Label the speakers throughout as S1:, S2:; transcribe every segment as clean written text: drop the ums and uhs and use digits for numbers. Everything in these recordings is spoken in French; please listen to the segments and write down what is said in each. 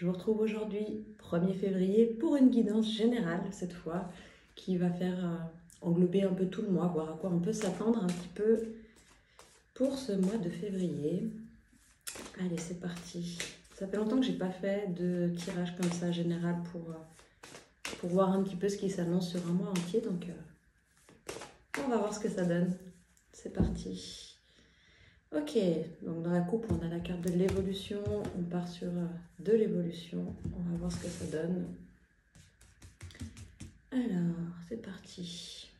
S1: Je vous retrouve aujourd'hui, 1er février, pour une guidance générale cette fois, qui va faire englober un peu tout le mois, voir à quoi on peut s'attendre un petit peu pour ce mois de février. Allez, c'est parti. Ça fait longtemps que j'ai pas fait de tirage comme ça général pour voir un petit peu ce qui s'annonce sur un mois entier, donc on va voir ce que ça donne. C'est parti. Ok, donc dans la coupe, on a la carte de l'évolution, on part sur de l'évolution, on va voir ce que ça donne. Alors, c'est parti.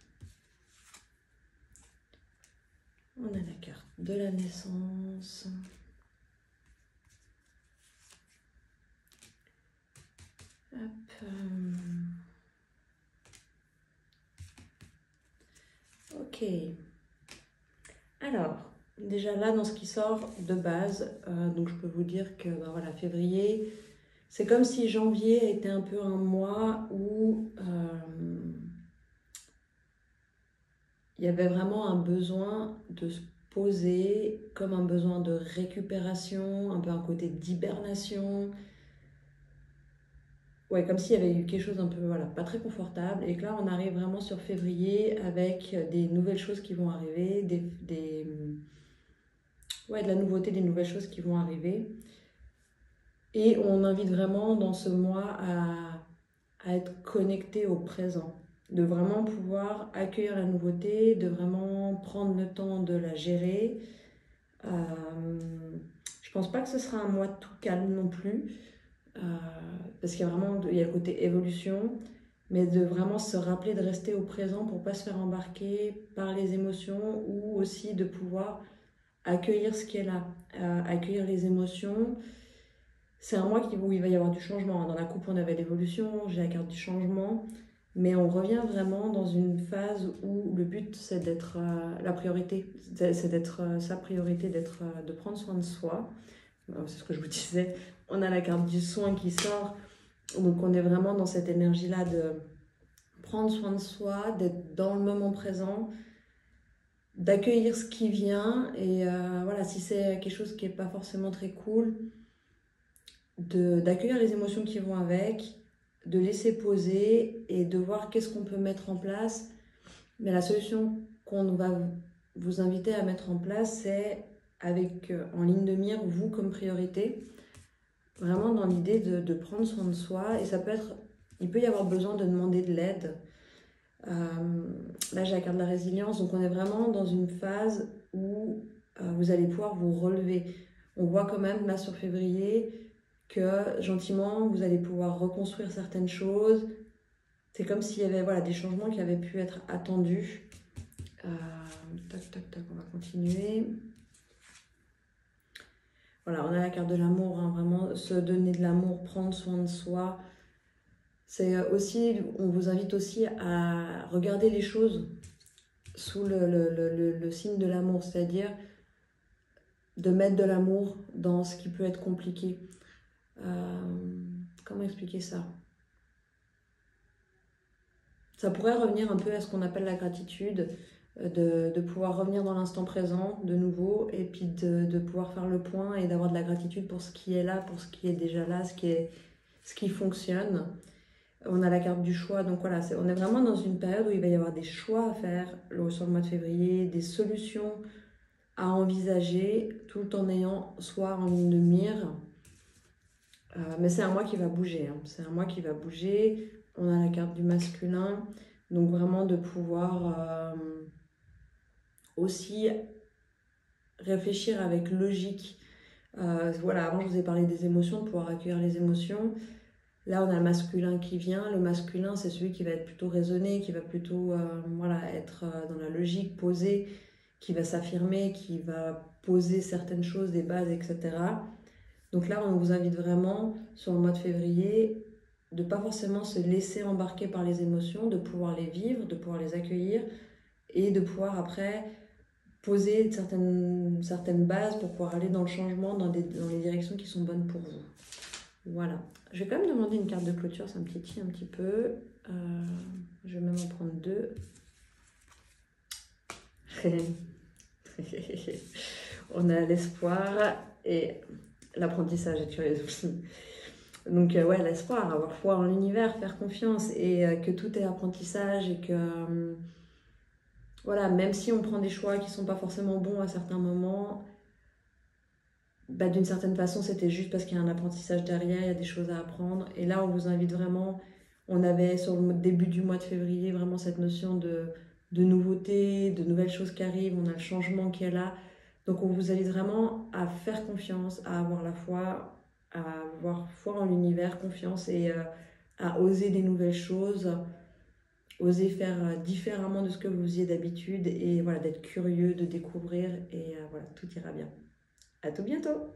S1: On a la carte de la naissance. Hop. Ok. Alors, déjà là, dans ce qui sort de base, donc je peux vous dire que voilà, février, c'est comme si janvier était un peu un mois où il y avait vraiment un besoin de se poser, comme un besoin de récupération, un peu un côté d'hibernation. Ouais, comme s'il y avait eu quelque chose un peu, voilà, pas très confortable. Et que là, on arrive vraiment sur février avec des nouvelles choses qui vont arriver, ouais, de la nouveauté, des nouvelles choses qui vont arriver. Et on invite vraiment dans ce mois à être connecté au présent, de vraiment pouvoir accueillir la nouveauté, de vraiment prendre le temps de la gérer. Je pense pas que ce sera un mois tout calme non plus, parce qu'il y a vraiment il y a le côté évolution, mais de vraiment se rappeler de rester au présent pour pas se faire embarquer par les émotions, ou aussi de pouvoir accueillir ce qui est là, accueillir les émotions. C'est un mois où il va y avoir du changement. Dans la coupe, on avait l'évolution, j'ai la carte du changement, mais on revient vraiment dans une phase où le but, c'est d'être la priorité, c'est d'être sa priorité, de prendre soin de soi. C'est ce que je vous disais. On a la carte du soin qui sort, donc on est vraiment dans cette énergie-là de prendre soin de soi, d'être dans le moment présent, d'accueillir ce qui vient, et voilà, si c'est quelque chose qui n'est pas forcément très cool, d'accueillir les émotions qui vont avec, de laisser poser et de voir qu'est-ce qu'on peut mettre en place. Mais la solution qu'on va vous inviter à mettre en place, c'est avec en ligne de mire vous comme priorité, vraiment dans l'idée de prendre soin de soi. Et ça peut être, il peut y avoir besoin de demander de l'aide. Là j'ai la carte de la résilience, donc on est vraiment dans une phase où vous allez pouvoir vous relever. On voit quand même là sur février que gentiment vous allez pouvoir reconstruire certaines choses. C'est comme s'il y avait voilà, des changements qui avaient pu être attendus. Tac, tac, tac, on va continuer. Voilà, on a la carte de l'amour, hein, vraiment se donner de l'amour, prendre soin de soi. C'est aussi, on vous invite aussi à regarder les choses sous le signe de l'amour, c'est-à-dire de mettre de l'amour dans ce qui peut être compliqué. Comment expliquer ça ? Ça pourrait revenir un peu à ce qu'on appelle la gratitude, de pouvoir revenir dans l'instant présent de nouveau, et puis de pouvoir faire le point et d'avoir de la gratitude pour ce qui est là, pour ce qui est déjà là, ce qui fonctionne. On a la carte du choix, donc voilà, on est vraiment dans une période où il va y avoir des choix à faire sur le mois de février, des solutions à envisager, tout en ayant soit en ligne de mire. Mais c'est un mois qui va bouger, hein. C'est un mois qui va bouger. On a la carte du masculin, donc vraiment de pouvoir aussi réfléchir avec logique. Voilà, avant je vous ai parlé des émotions, de pouvoir accueillir les émotions. Là on a le masculin qui vient. Le masculin, c'est celui qui va être plutôt raisonné, qui va plutôt voilà, être dans la logique, posé, qui va s'affirmer, qui va poser certaines choses, des bases, etc. Donc là, on vous invite vraiment, sur le mois de février, de ne pas forcément se laisser embarquer par les émotions, de pouvoir les vivre, de pouvoir les accueillir, et de pouvoir après poser certaines bases pour pouvoir aller dans le changement, dans les directions qui sont bonnes pour vous. Voilà. Je vais quand même demander une carte de clôture, ça me titille un petit peu. Je vais même en prendre deux. On a l'espoir et l'apprentissage est curieuse aussi. Donc, ouais, l'espoir, avoir foi en l'univers, faire confiance et que tout est apprentissage et que, voilà, même si on prend des choix qui sont pas forcément bons à certains moments, bah, d'une certaine façon, c'était juste parce qu'il y a un apprentissage derrière, il y a des choses à apprendre. Et là, on vous invite vraiment, on avait sur le début du mois de février vraiment cette notion de nouveauté, de nouvelles choses qui arrivent, on a le changement qui est là. Donc, on vous invite vraiment à faire confiance, à avoir la foi, à avoir foi en l'univers, confiance et à oser des nouvelles choses, oser faire différemment de ce que vous faisiez d'habitude et voilà, d'être curieux, de découvrir et voilà, tout ira bien. À tout bientôt!